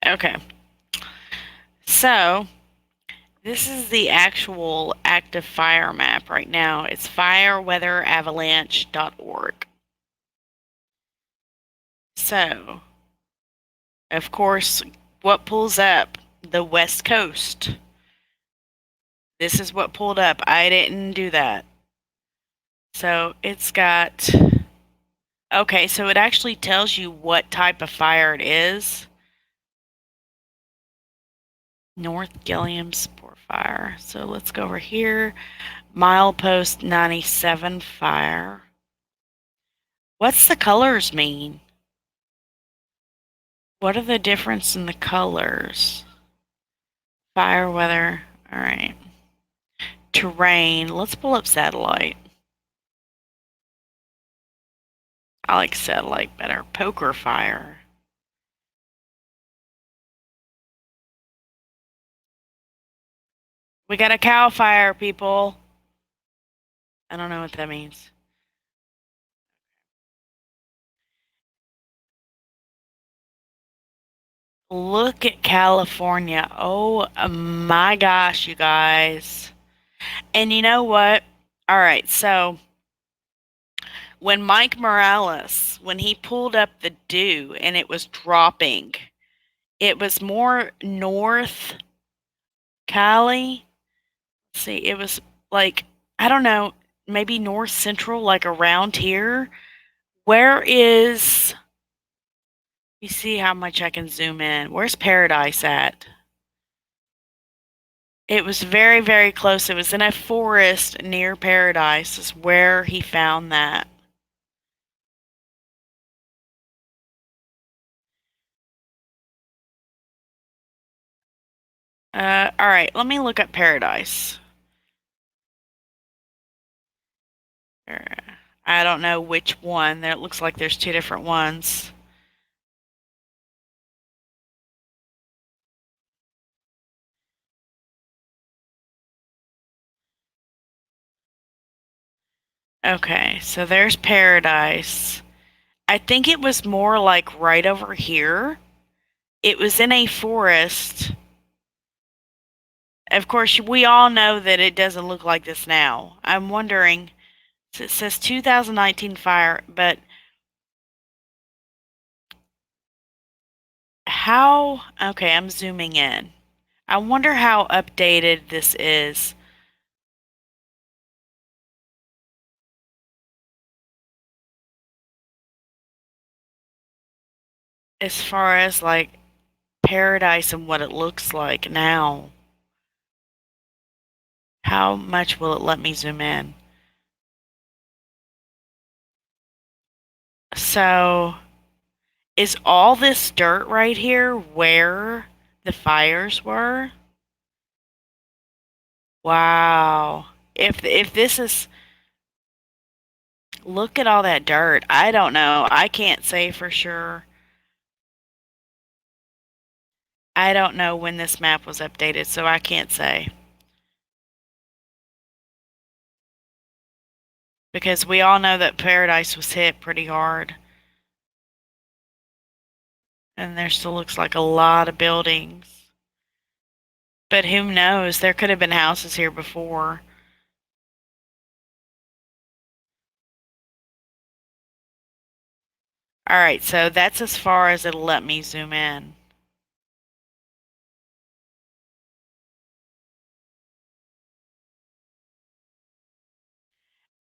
Okay. So, this is the actual active fire map right now. It's fireweatheravalanche.org. So, of course, what pulls up? The West Coast. This is what pulled up. I didn't do that. So, it's got. Okay, so it actually tells you what type of fire it is. North Gilliam Spore Fire. So let's go over here. Milepost 97 Fire. What's the colors mean? What are the difference in the colors? Fire weather. All right. Terrain. Let's pull up satellite. I like satellite better. Poker fire. We got a cow fire, people. I don't know what that means. Look at California. Oh my gosh, you guys. And you know what? All right, so when Mike Morales, when he pulled up the dew and it was dropping, it was more north Cali. See, it was like, I don't know, maybe north central, like around here. Where is, you see how much I can zoom in? Where's Paradise at? It was very, very close. It was in a forest near Paradise, is where he found that. All right, let me look up Paradise. I don't know which one. There, it looks like there's two different ones. Okay, so there's Paradise. I think it was more like right over here. It was in a forest. Of course, we all know that it doesn't look like this now. I'm wondering, so it says 2019 fire, but how? Okay, I'm zooming in. I wonder how updated this is as far as like Paradise and what it looks like now. How much will it let me zoom in? So, is all this dirt right here where the fires were? Wow. If this is, look at all that dirt. I don't know. I can't say for sure. I don't know when this map was updated, so I can't say. Because we all know that Paradise was hit pretty hard. And there still looks like a lot of buildings. But who knows? There could have been houses here before. All right, so that's as far as it'll let me zoom in.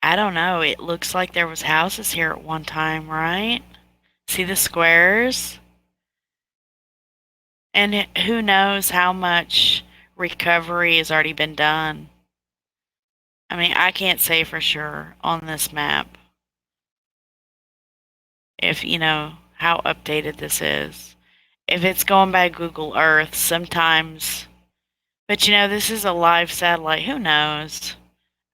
I don't know. It looks like there was houses here at one time, right? See the squares? And who knows how much recovery has already been done. I mean, I can't say for sure on this map if, how updated this is. If it's going by Google Earth, sometimes. But, this is a live satellite. Who knows?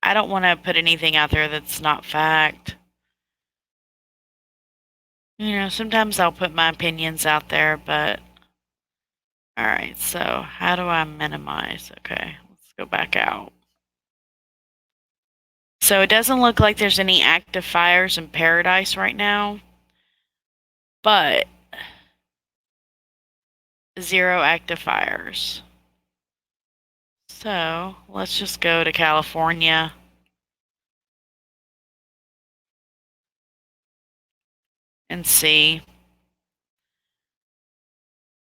I don't want to put anything out there that's not fact. Sometimes I'll put my opinions out there, but Alright, so how do I minimize? Okay, let's go back out. So it doesn't look like there's any active fires in Paradise right now, but 0 active fires. So let's just go to California. And see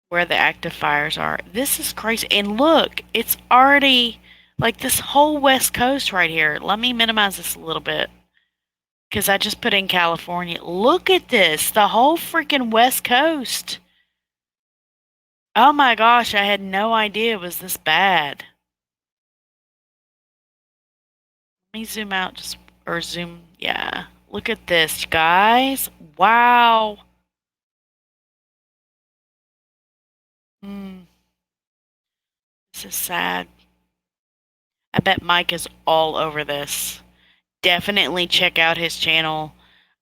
where the active fires are. This is crazy. And look, it's already like this whole West Coast right here. Let me minimize this a little bit because I just put in California. Look at this, the whole freaking West Coast. Oh my gosh, I had no idea it was this bad. Let me zoom out just, or zoom, yeah. Look at this, guys. Wow. This is sad. I bet Mike is all over this. Definitely check out his channel,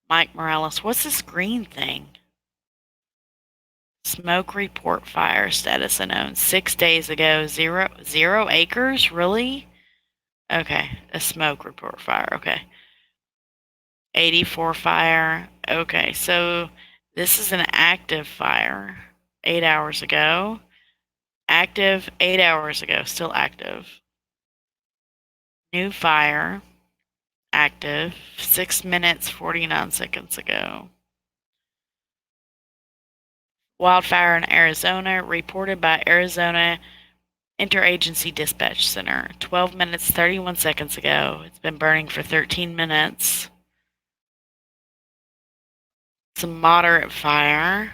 Mike Morales. What's this green thing? Smoke report fire status unknown. 6 days ago, zero acres? Really? Okay, a smoke report fire. Okay. 84 fire. Okay, so this is an active fire 8 hours ago. Active 8 hours ago, still active. New fire, active 6 minutes 49 seconds ago. Wildfire in Arizona, reported by Arizona Interagency Dispatch Center 12 minutes 31 seconds ago. It's been burning for 13 minutes. It's a moderate fire.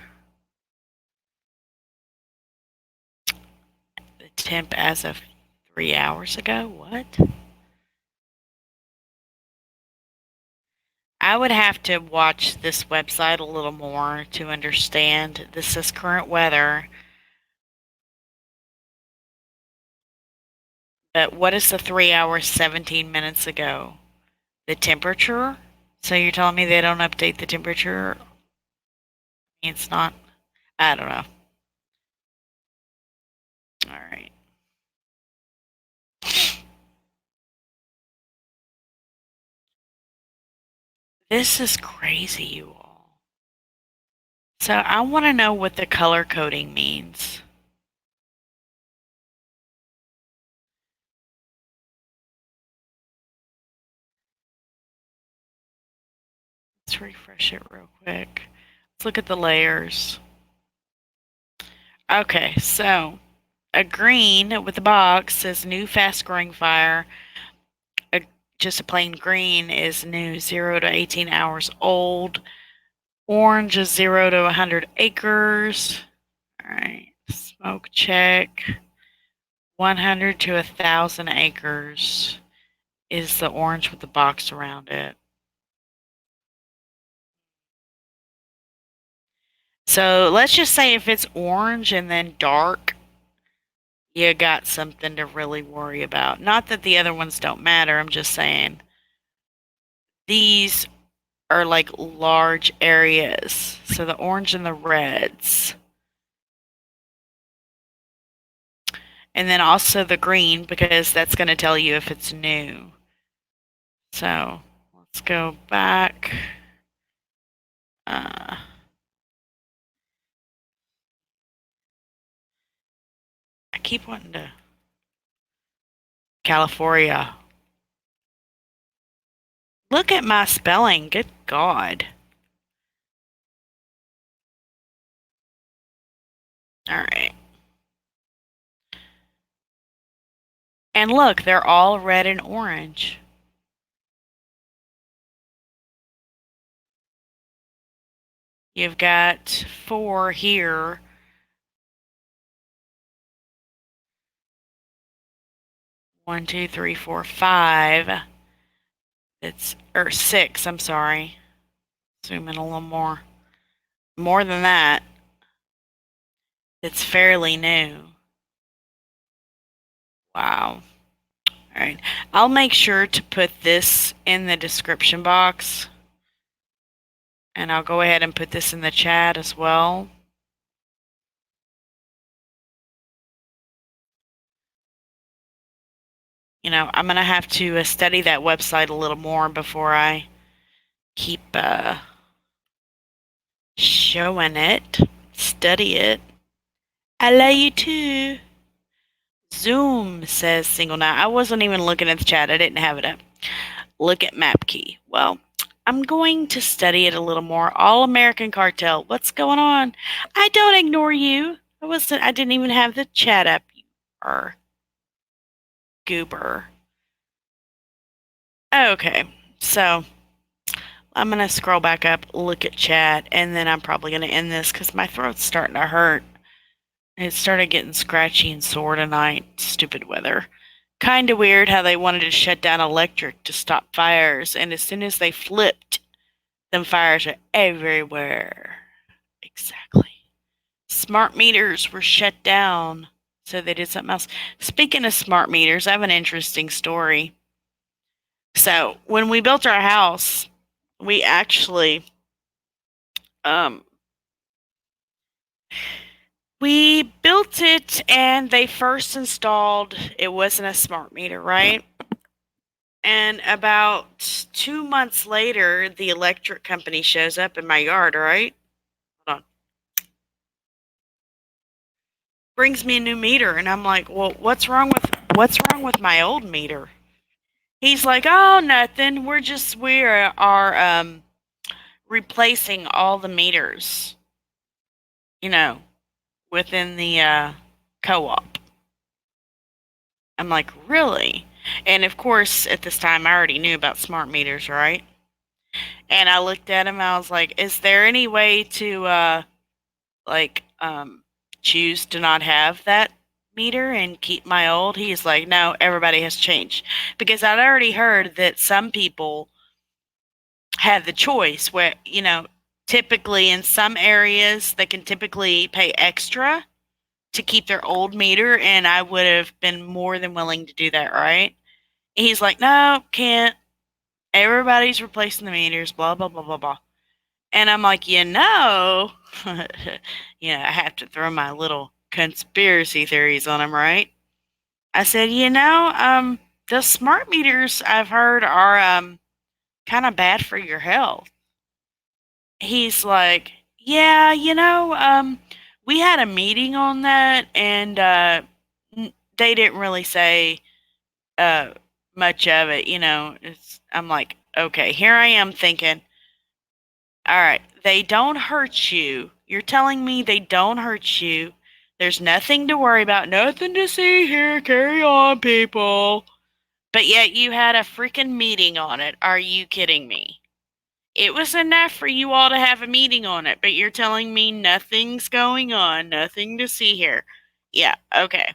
The temp as of 3 hours ago. What? I would have to watch this website a little more to understand. This is current weather. But what is the 3 hours 17 minutes ago? The temperature? So you're telling me they don't update the temperature? It's not. I don't know. All right. This is crazy, you all. So I want to know what the color coding means. Let's refresh it real quick. Let's look at the layers. Okay, so a green with a box says new fast growing fire. Just a plain green is new 0 to 18 hours old. Orange is 0 to 100 acres. All right, smoke check. 100 to 1,000 acres is the orange with the box around it. So let's just say if it's orange and then dark, you got something to really worry about. Not that the other ones don't matter, I'm just saying these are like large areas. So the orange and the reds. And then also the green, because that's going to tell you if it's new. So let's go back. I keep wanting to. California. Look at my spelling. Good God. All right. And look, they're all red and orange. You've got 4 here. One, two, three, four, 5. It's or 6. I'm sorry. Zoom in a little more. More than that. It's fairly new. Wow. All right. I'll make sure to put this in the description box. And I'll go ahead and put this in the chat as well. I'm gonna have to study that website a little more before I keep showing it. Study it. I love you too. Zoom says single now. I wasn't even looking at the chat. I didn't have it up. Look at map key. Well, I'm going to study it a little more. All American Cartel. What's going on? I don't ignore you. I didn't even have the chat up. Or goober. Okay. So I'm gonna scroll back up, look at chat, and then I'm probably gonna end this because my throat's starting to hurt. It started getting scratchy and sore tonight. Stupid weather. Kinda weird how they wanted to shut down electric to stop fires, and as soon as they flipped, them fires are everywhere. Exactly. Smart meters were shut down, so they did something else. Speaking of smart meters, I have an interesting story. So when we built our house, we actually um, we built it and they first installed, it wasn't a smart meter, right? And about 2 months later, the electric company shows up in my yard, right? Hold on. Brings me a new meter, and I'm like, well, what's wrong with my old meter? He's like, oh, nothing. We are replacing all the meters, you know, within the co-op. I'm like, really? And of course, at this time, I already knew about smart meters, right? And I looked at him. I was like, "Is there any way to like choose to not have that meter and keep my old?" He's like, "No, everybody has changed." Because I'd already heard that some people have the choice where, typically in some areas they can typically pay extra to keep their old meter, and I would have been more than willing to do that, right? And he's like, "No, can't. Everybody's replacing the meters, blah blah blah blah blah." And I'm like, I have to throw my little conspiracy theories on him, right? I said, the smart meters I've heard are kind of bad for your health. He's like, yeah, we had a meeting on that, and they didn't really say uh, much of it. I'm like, okay, here I am thinking, all right, they don't hurt you. You're telling me they don't hurt you. There's nothing to worry about, nothing to see here. Carry on, people. But yet you had a freaking meeting on it. Are you kidding me? It was enough for you all to have a meeting on it, but you're telling me nothing's going on, nothing to see here. Yeah, okay.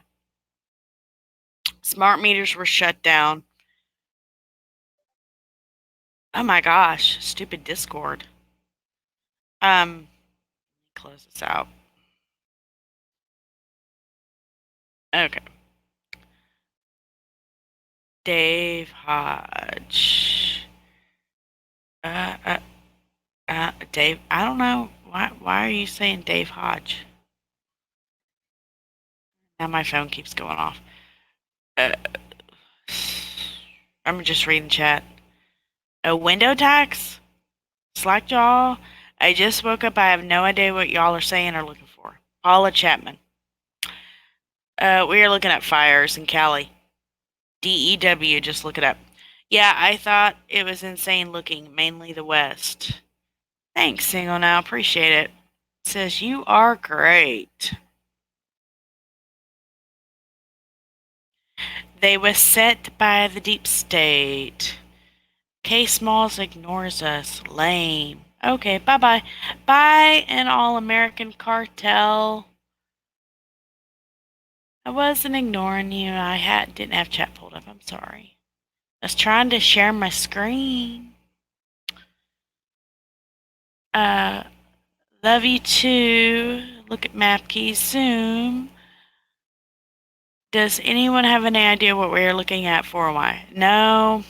Smart meters were shut down. Oh my gosh, stupid Discord. Close this out. Okay. Dave Hodge. Uh, uh, Dave. I don't know why are you saying Dave Hodge? Now my phone keeps going off. Uh, I'm just reading chat. A window tax? Slackjaw? I just woke up. I have no idea what y'all are saying or looking for. Paula Chapman. We are looking at fires in Cali. DEW, just look it up. Yeah, I thought it was insane looking, mainly the West. Thanks, Single Now. Appreciate it. Says, you are great. They was set by the deep state. K Smalls ignores us. Lame. Okay, bye-bye. Bye, an all-American cartel. I wasn't ignoring you. Didn't have chat pulled up. I'm sorry. I was trying to share my screen. Love you too. Look at map keys. Zoom. Does anyone have any idea what we're looking at for and why? No.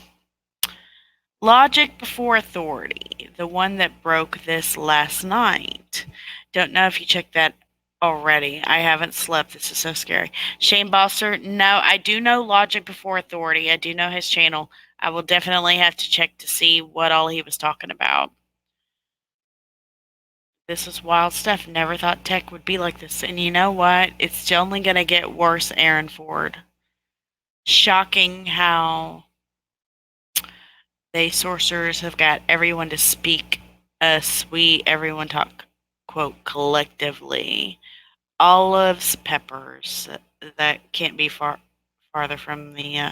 Logic Before Authority, the one that broke this last night. Don't know if you checked that already. I haven't slept. This is so scary. Shane Boster, no, I do know Logic Before Authority. I do know his channel. I will definitely have to check to see what all he was talking about. This is wild stuff. Never thought tech would be like this. And you know what? It's still only going to get worse, Aaron Ford. Shocking how they sorcerers have got everyone to speak us. We, everyone talk, quote, collectively. Olives, peppers. That can't be farther from the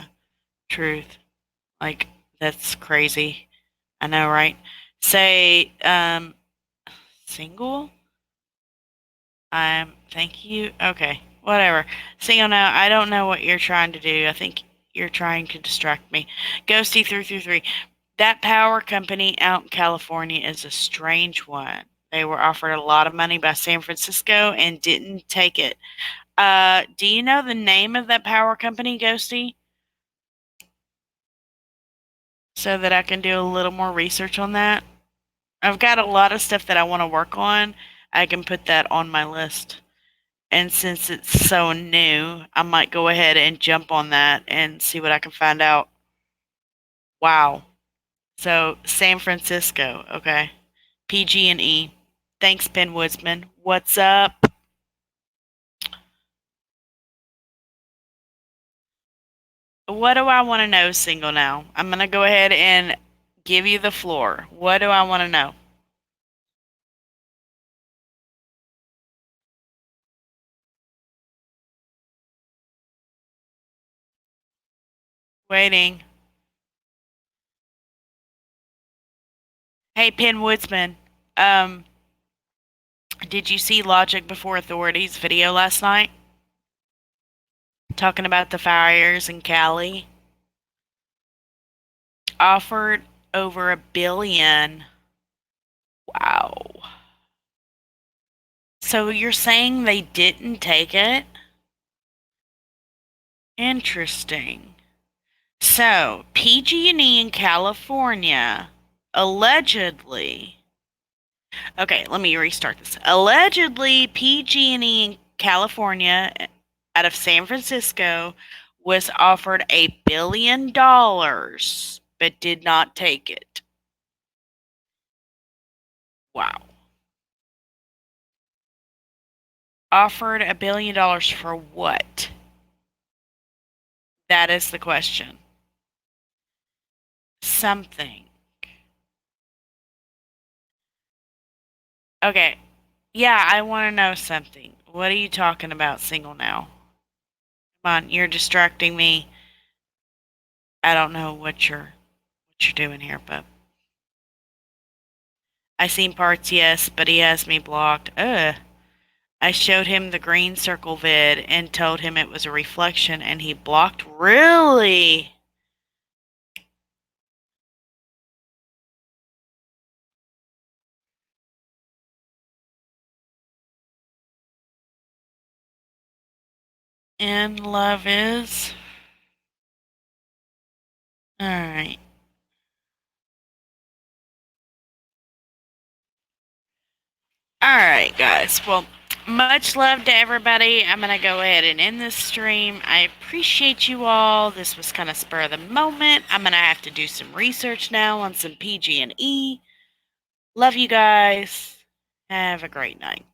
truth. Like, that's crazy. I know, right? Say, single? Thank you. Okay, whatever. Single now. I don't know what you're trying to do. I think you're trying to distract me. Ghosty 333. That power company out in California is a strange one. They were offered a lot of money by San Francisco and didn't take it. Do you know the name of that power company, Ghosty? So that I can do a little more research on that. I've got a lot of stuff that I want to work on. I can put that on my list. And since it's so new, I might go ahead and jump on that and see what I can find out. Wow. So San Francisco, okay. PG&E. Thanks, Ben Woodsman. What's up? What do I want to know, single now? I'm gonna go ahead and give you the floor. What do I want to know? Waiting. Hey, Ben Woodsman. Um, did you see Logic Before Authority's video last night? Talking about the fires in Cali? Offered over $1 billion. Wow. So you're saying they didn't take it? Interesting. So, PG&E in California allegedly. Okay, let me restart this. Allegedly, PG&E in California out of San Francisco was offered $1 billion but did not take it. Wow. Offered $1 billion for what? That is the question. Something. Okay. Yeah, I want to know something. What are you talking about, single now? Come on, you're distracting me. I don't know what you're doing here, but I seen parts, yes, but he has me blocked. Ugh. I showed him the green circle vid and told him it was a reflection, and he blocked. Really? And love is. Alright. Alright, guys. Well, much love to everybody. I'm going to go ahead and end this stream. I appreciate you all. This was kind of spur of the moment. I'm going to have to do some research now on some PG&E. Love you guys. Have a great night.